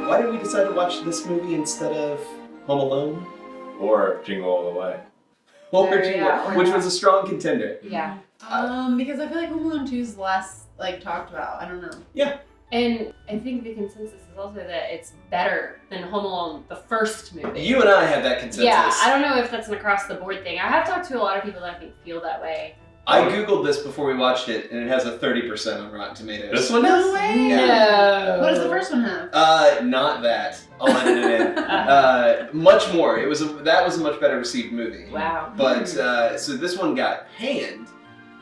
why did we decide to watch this movie instead of Home Alone? Or Jingle All the Way. Or Jingle, which was a strong contender. Yeah. Because I feel like Home Alone 2 is less talked about. I don't know. Yeah. And I think the consensus is also that it's better than Home Alone, the first movie. You and I have that consensus. Yeah, I don't know if that's an across the board thing. I have talked to a lot of people that I think feel that way. I googled this before we watched it, and it has a 30% on Rotten Tomatoes. This one No does? way! No. What does the first one have? Not that. I'll edit it in. Much more. That was a much better received movie. Wow. But so this one got panned,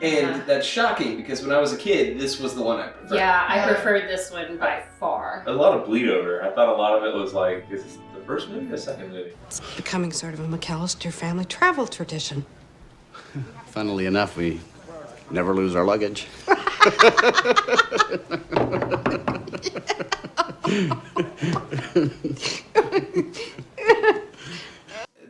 and that's shocking because when I was a kid, this was the one I preferred. Yeah, I preferred this one by far. A lot of bleed over. I thought a lot of it was like, is this the first movie or the second movie? It's becoming sort of a McAllister family travel tradition. Funnily enough, we never lose our luggage.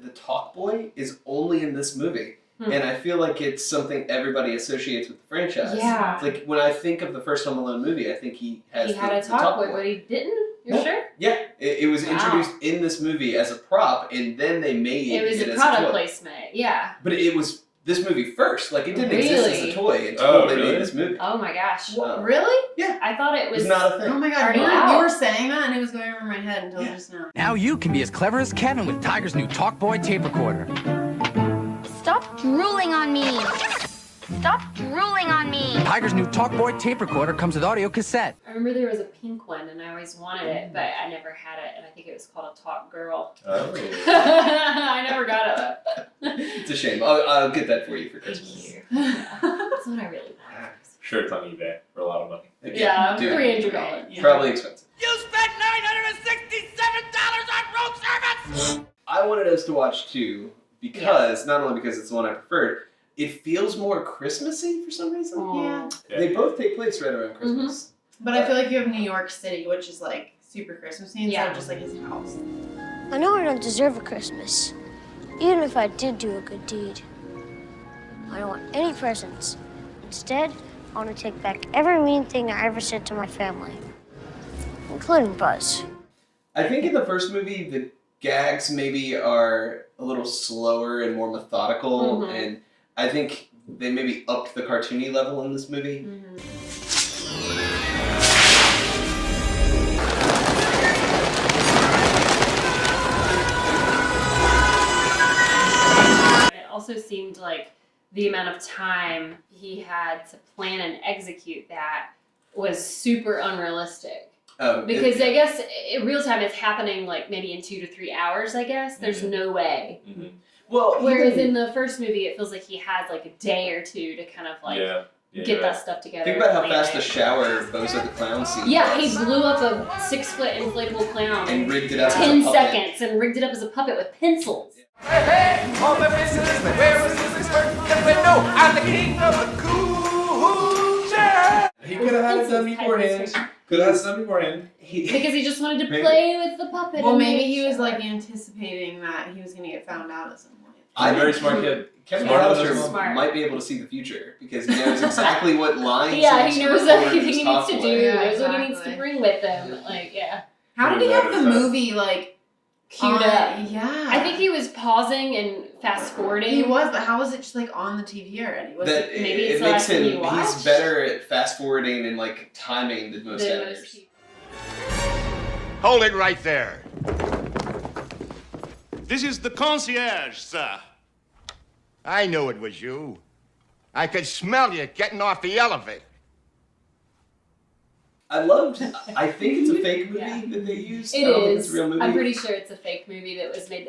The Talkboy is only in this movie. And I feel like it's something everybody associates with the franchise. Yeah. It's like when I think of the first Home Alone movie, I think he has He had a Talkboy, but he didn't? You're sure? Yeah, it was introduced in this movie as a prop, and then they made It was it a as product a toy. placement, yeah. But it was this movie first. Like, it didn't exist as a toy until Oh, they really? made this movie. Oh my gosh. Really? Yeah. I thought it was... It's not a thing. Oh my god, Already you out. were saying that and it was going over my head until just now. Now you can be as clever as Kevin with Tiger's new Talkboy tape recorder. Stop drooling on me! Stop drooling on me! Tiger's new Talkboy tape recorder comes with audio cassette. I remember there was a pink one and I always wanted it, but I never had it, and I think it was called a Talk Girl. Oh. I never got it. It's a shame. I'll get that for you for Christmas. Thank you. That's what I really wanted. Sure, it's on eBay for a lot of money. Yeah, do it. $300. Yeah. Probably expensive. You spent $967 on room service! I wanted us to watch 2 because, not only because it's the one I preferred, it feels more Christmassy for some reason. Yeah. They both take place right around Christmas. But I feel like you have New York City, which is super Christmassy instead of just his house. I know I don't deserve a Christmas, even if I did do a good deed. I don't want any presents. Instead, I want to take back every mean thing I ever said to my family, including Buzz. I think in the first movie, the gags maybe are a little slower and more methodical, and I think they maybe upped the cartoony level in this movie. It also seemed like the amount of time he had to plan and execute that was super unrealistic. Because I guess in real time it's happening maybe in 2 to 3 hours, I guess. There's no way. Well, Whereas in the first movie, it feels like he has a day or two to kind of get that stuff together. Think about how plan fast it. the shower Bozo the Clown scene Yeah, was. he blew up a 6-foot inflatable clown And rigged it up as a 10 puppet. seconds and rigged it up as a puppet with pencils. Hey, all my business, where was this expert? No, I'm the king of the cool chair! He could have had it done beforehand. Could have had it done beforehand. Because he just wanted to Maybe. play with the puppet. Well, and maybe make he was sure. anticipating that he was going to get found out at some point. I'm very smart kid. Kevin Smart McAllister as smart. might be able to see the future because he knows exactly what lines. Yeah, needs he to knows record everything his he needs to Talkboy. do. Yeah, He knows what he needs to exactly. bring with him. How did he have the That is, movie Queued up. Yeah. I think he was pausing and fast forwarding. He was, but how was it just on the TV already? Was That Maybe it it's the makes last thing him. you He's watched. better at fast forwarding and timing than most editors. people. Hold it right there. This is the concierge, sir. I knew it was you. I could smell you getting off the elevator. I think it's a fake movie Yeah. that they used. It I don't think it's is. a real movie. I'm pretty sure it's a fake movie that was made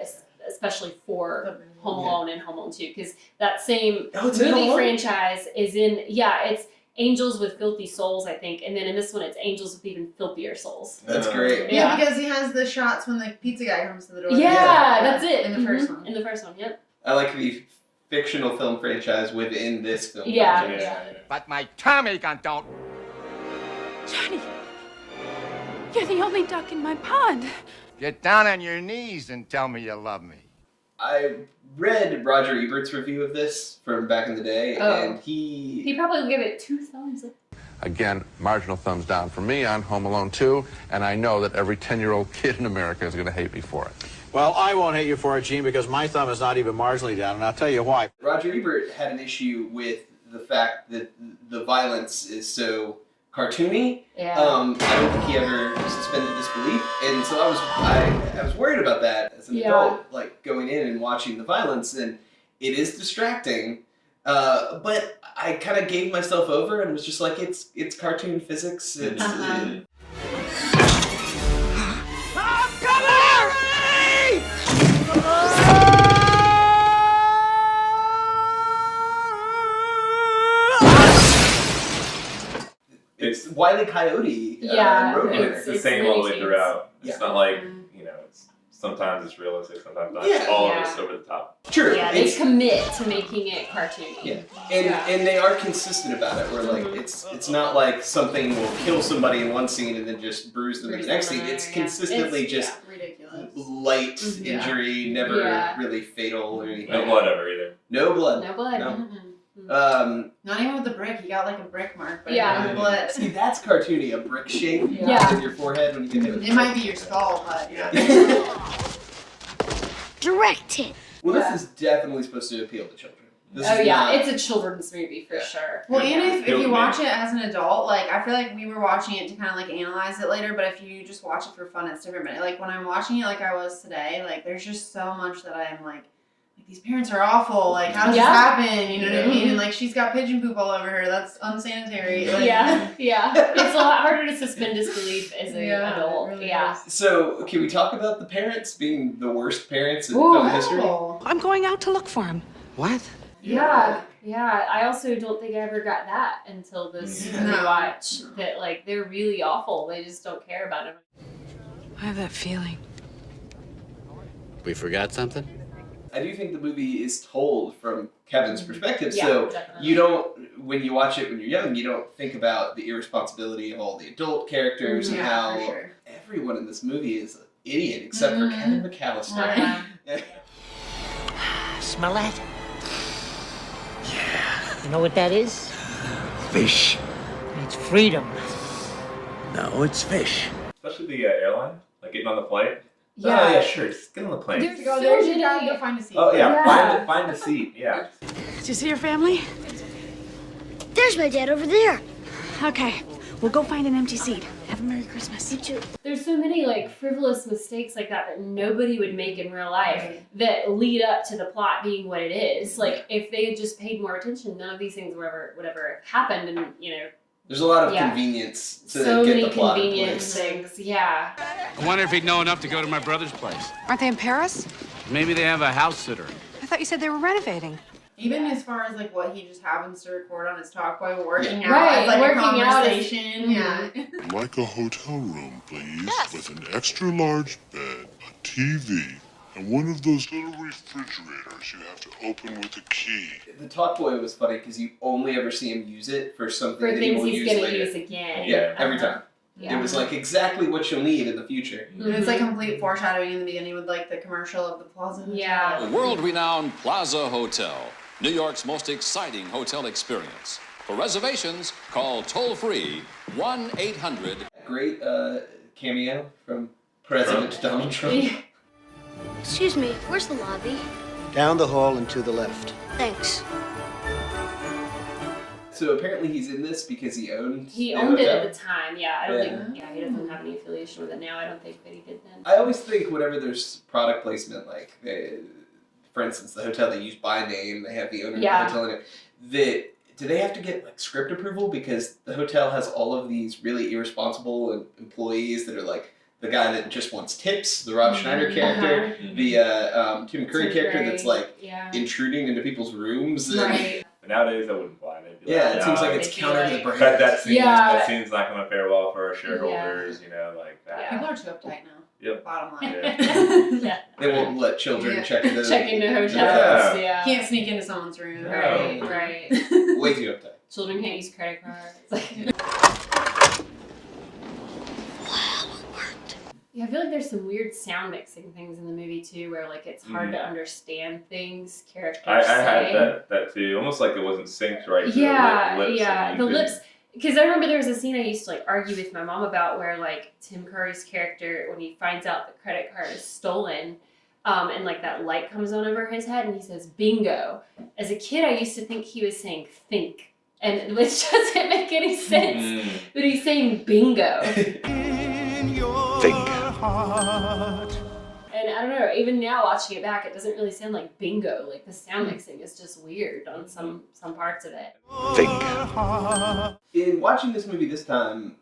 especially for Home Alone and Home Alone 2, because that same it's in Home movie Alone? franchise is in. Yeah, it's Angels with Filthy Souls, I think, and then in this one it's Angels with Even Filthier Souls. That's great. Yeah, because he has the shots when the pizza guy comes to the door. Yeah, that's it. In the first Mhm. one. In the first one, yep. I like the fictional film franchise within this film Yeah. franchise. But my Tommy gun don't. Johnny, you're the only duck in my pond. Get down on your knees and tell me you love me. I read Roger Ebert's review of this from back in the day, Oh. and he He probably will give it 2 thumbs up. Again, marginal thumbs down for me on Home Alone 2, and I know that every 10-year-old kid in America is going to hate me for it. Well, I won't hate you for it, Gene, because my thumb is not even marginally down, and I'll tell you why. Roger Ebert had an issue with the fact that the violence is so cartoony. Yeah. I don't think he ever suspended disbelief, and so I was worried about that as an adult, like going in and watching the violence, and it is distracting. But I kind of gave myself over and was just like, it's cartoon physics. It's it's Wile E. Coyote. It's the same all the way throughout. It's not like, sometimes it's realistic, sometimes not. It's all just over the top. True. Yeah, they commit to making it cartoony. Yeah. And they are consistent about it, where like it's not like something will kill somebody in one scene and then just bruise them in the next scene. It's consistently just ridiculous. Light injury, never really fatal or anything. No blood ever either. No blood. No blood. No. Not even with the brick. He got like a brick mark, but Yeah. no blood. See, that's cartoony. A brick shape in your forehead when you get hit with It might be your skull, but Directed. Well, this is definitely supposed to appeal to children. This is It's a children's movie for sure. Well, and if you watch it as an adult, like I feel like we were watching it to kind of like analyze it later, but if you just watch it for fun, it's different. But like when I'm watching it like I was today, like there's just so much that I'm like these parents are awful. Like how does this happen? You know what I mean? And like she's got pigeon poop all over her. That's unsanitary. Like, It's a lot harder to suspend disbelief as an adult. Really So, can we talk about the parents being the worst parents in film history? I'm going out to look for him. What? Yeah. I also don't think I ever got that until this rewatch. That like they're really awful. They just don't care about him. I have that feeling. We forgot something? I do think the movie is told from Kevin's perspective, Yeah, so definitely. you don't, when you watch it when you're young, you don't think about the irresponsibility of all the adult characters and how everyone in this movie is an idiot except for Kevin McAllister. Smell that? Yeah. You know what that is? Fish. It's freedom. No, it's fish. Especially the airline, like getting on the flight. Yeah. Oh, yeah, sure. Just get on the plane. There's Go so there, many. you gotta go find a seat. Oh, yeah. Find a seat. Yeah. Did you see your family? There's my dad over there. Okay, we'll go find an empty seat. Have a Merry Christmas. You too. There's so many like frivolous mistakes like that nobody would make in real life that lead up to the plot being what it is. Like if they had just paid more attention, none of these things would ever happened. And There's a lot of convenience to so get many the plot in convenient place. things. Yeah. I wonder if he'd know enough to go to my brother's place. Aren't they in Paris? Maybe they have a house sitter. I thought you said they were renovating. Even as far as like what he just happens to record on his Talkboy, working out, Right, as, like working a out is- conversation. Yeah. Like a hotel room, please, with an extra large bed, a TV, and one of those little refrigerators you have to open with a key. The Talkboy was funny because you only ever see him use it for something For that he things will he's use gonna later. use again. Yeah, every time. Yeah. It was like exactly what you'll need in the future. And it's like complete foreshadowing in the beginning with like the commercial of the Plaza Hotel. Yeah. The world-renowned Plaza Hotel, New York's most exciting hotel experience. For reservations, call toll-free 1-800. Great cameo from President Donald Trump. Excuse me, where's the lobby? Down the hall and to the left. Thanks. So apparently he's in this because he owned. He the owned it hotel. at the time. Yeah, I don't think. Yeah, he doesn't have any affiliation with it now. I don't think that he did then. I always think whenever there's product placement, like for instance, the hotel they use by name, they have the owner of the hotel in it. Do they have to get like script approval because the hotel has all of these really irresponsible employees that are like the guy that just wants tips, the Rob Schneider character, the Tim Curry character that's like intruding into people's rooms. And, But nowadays, that wouldn't fly. They'd be yeah, like, it seems like it's counter to the brand. That scene's not going to fare well for our shareholders, like that. People are too uptight now. Yep. Bottom line. Yeah. They won't let children check into hotels. Yeah. Can't sneak into someone's room. Right. Way too uptight. Children can't use credit cards. Yeah, I feel like there's some weird sound mixing things in the movie too, where like it's hard to understand things characters I say. had that too. Almost like it wasn't synced right. Yeah, The lips. yeah. The lips. Because I remember there was a scene I used to like argue with my mom about where like Tim Curry's character, when he finds out the credit card is stolen, and like that light comes on over his head and he says bingo. As a kid, I used to think he was saying think, and which doesn't make any sense. But he's saying bingo. Think. And I don't know, even now watching it back, it doesn't really sound like bingo. Like the sound mixing is just weird on some parts of it. Think. In watching this movie this time,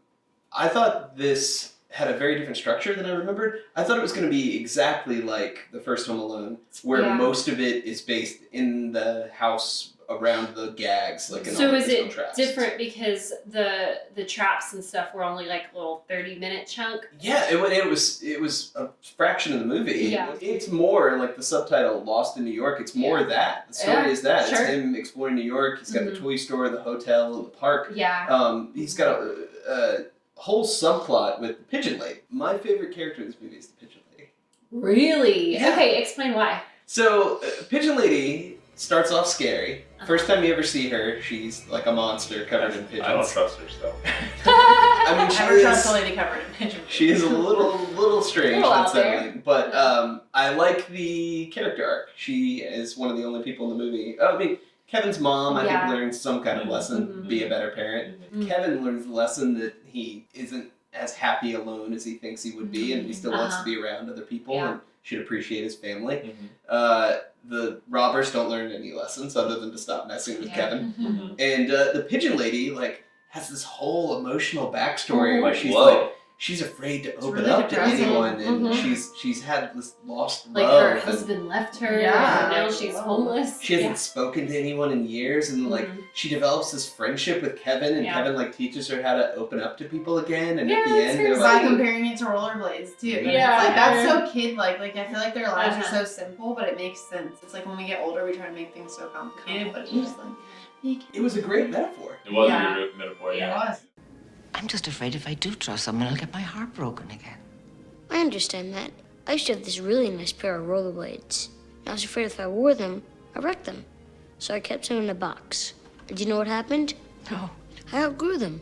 I thought this had a very different structure than I remembered. I thought it was going to be exactly like the first Home Alone, where most of it is based in the house around the gags, like in all the physical traps. Different because the traps and stuff were only like a little 30-minute chunk? Yeah, it was a fraction of the movie. Yeah. It's more like the subtitle Lost in New York. It's more that. The story is that. Sure. It's him exploring New York. He's got the toy store, the hotel, the park. Yeah. He's got a whole subplot with the pigeon lady. My favorite character in this movie is the pigeon lady. Really? Yeah. Okay, explain why. So, pigeon lady starts off scary. First time you ever see her, she's like a monster covered in pigeons. I don't trust her still. I mean, Never trust a lady covered in pigeons. She is a little strange, Little out unsettling. But I like the character arc. She is one of the only people in the movie. Oh, I mean, Kevin's mom, I think, learns some kind of lesson, be a better parent. Kevin learns the lesson that he isn't as happy alone as he thinks he would be, and he still wants to be around other people and should appreciate his family. The robbers don't learn any lessons other than to stop messing with Kevin. And the pigeon lady, like, has this whole emotional backstory where she's like, she's afraid to open really up depressing. to anyone, and she's had this lost Like love. her husband left her, and now she's homeless. She hasn't spoken to anyone in years, and like she develops this friendship with Kevin, and Kevin like teaches her how to open up to people again. And at the end, they're by like, comparing it to rollerblades too. But Yeah. it's like that's so kid-like. Like I feel like their lives are so simple, but it makes sense. It's like when we get older, we try to make things so complicated, but it's just like it was a great metaphor. It was a good metaphor. It was. I'm just afraid if I do trust someone, I'll get my heart broken again. I understand that. I used to have this really nice pair of rollerblades. And I was afraid if I wore them, I'd wreck them. So I kept them in a box. And do you know what happened? No. I outgrew them.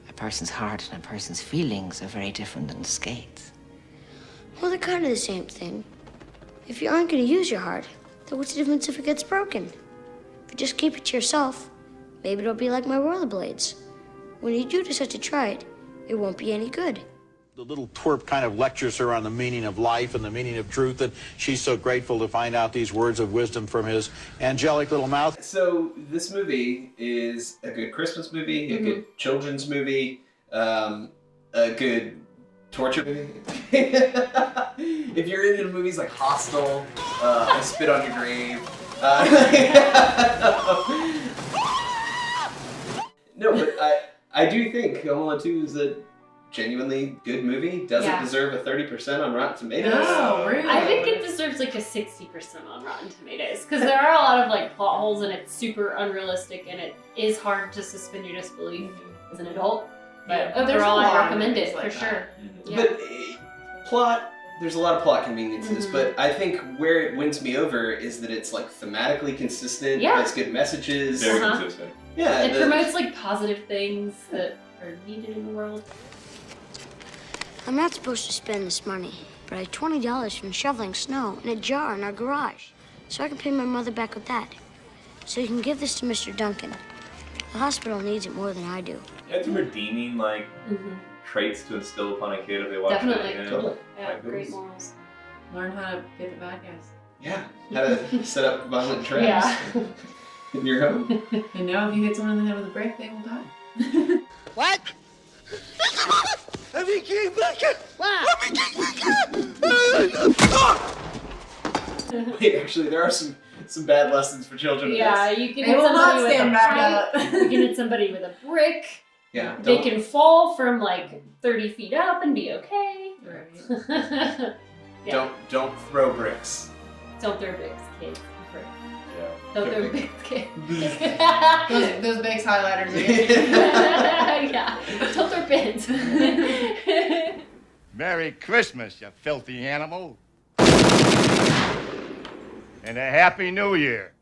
A person's heart and a person's feelings are very different than skates. Well, they're kind of the same thing. If you aren't going to use your heart, then what's the difference if it gets broken? If you just keep it to yourself, maybe it'll be like my rollerblades. When you do decide to try it, it won't be any good. The little twerp kind of lectures her on the meaning of life and the meaning of truth, and she's so grateful to find out these words of wisdom from his angelic little mouth. So this movie is a good Christmas movie, a good children's movie, a good torture movie. If you're into movies like Hostel, I Spit on Your Grave. No, but I do think Home Alone 2 is a genuinely good movie. Doesn't deserve a 30% on Rotten Tomatoes. Oh, really? I think it deserves like a 60% on Rotten Tomatoes because there are a lot of like plot holes and it's super unrealistic and it is hard to suspend your disbelief as an adult. But overall, I recommend it for sure. But plot, there's a lot of plot convenience in this, but I think where it wins me over is that it's like thematically consistent, has good messages. Very consistent. Yeah. It promotes like positive things that are needed in the world. I'm not supposed to spend this money, but I have $20 from shoveling snow in a jar in our garage. So I can pay my mother back with that. So you can give this to Mr. Duncan. The hospital needs it more than I do. It's redeeming, like, traits to instill upon a kid if they watch Definitely. it. You know? Totally. Yeah, Like, great morals. Learn how to get the bad guys. Yeah. How to set up violent traps in your home. And now if you hit someone in the head with a brick, they will die. What? Wait, actually, there are some bad lessons for children. Yeah, in this. you can They hit will not somebody with stand a back brick. up. You can hit somebody with a brick. Yeah. They can fall from like 30 feet up and be okay. Right. Don't throw bricks. Don't throw bricks, kids. Yeah. Don't throw bricks, kids. Those big highlighters again. Yeah. Don't throw pins. Merry Christmas, you filthy animal. And a Happy New Year.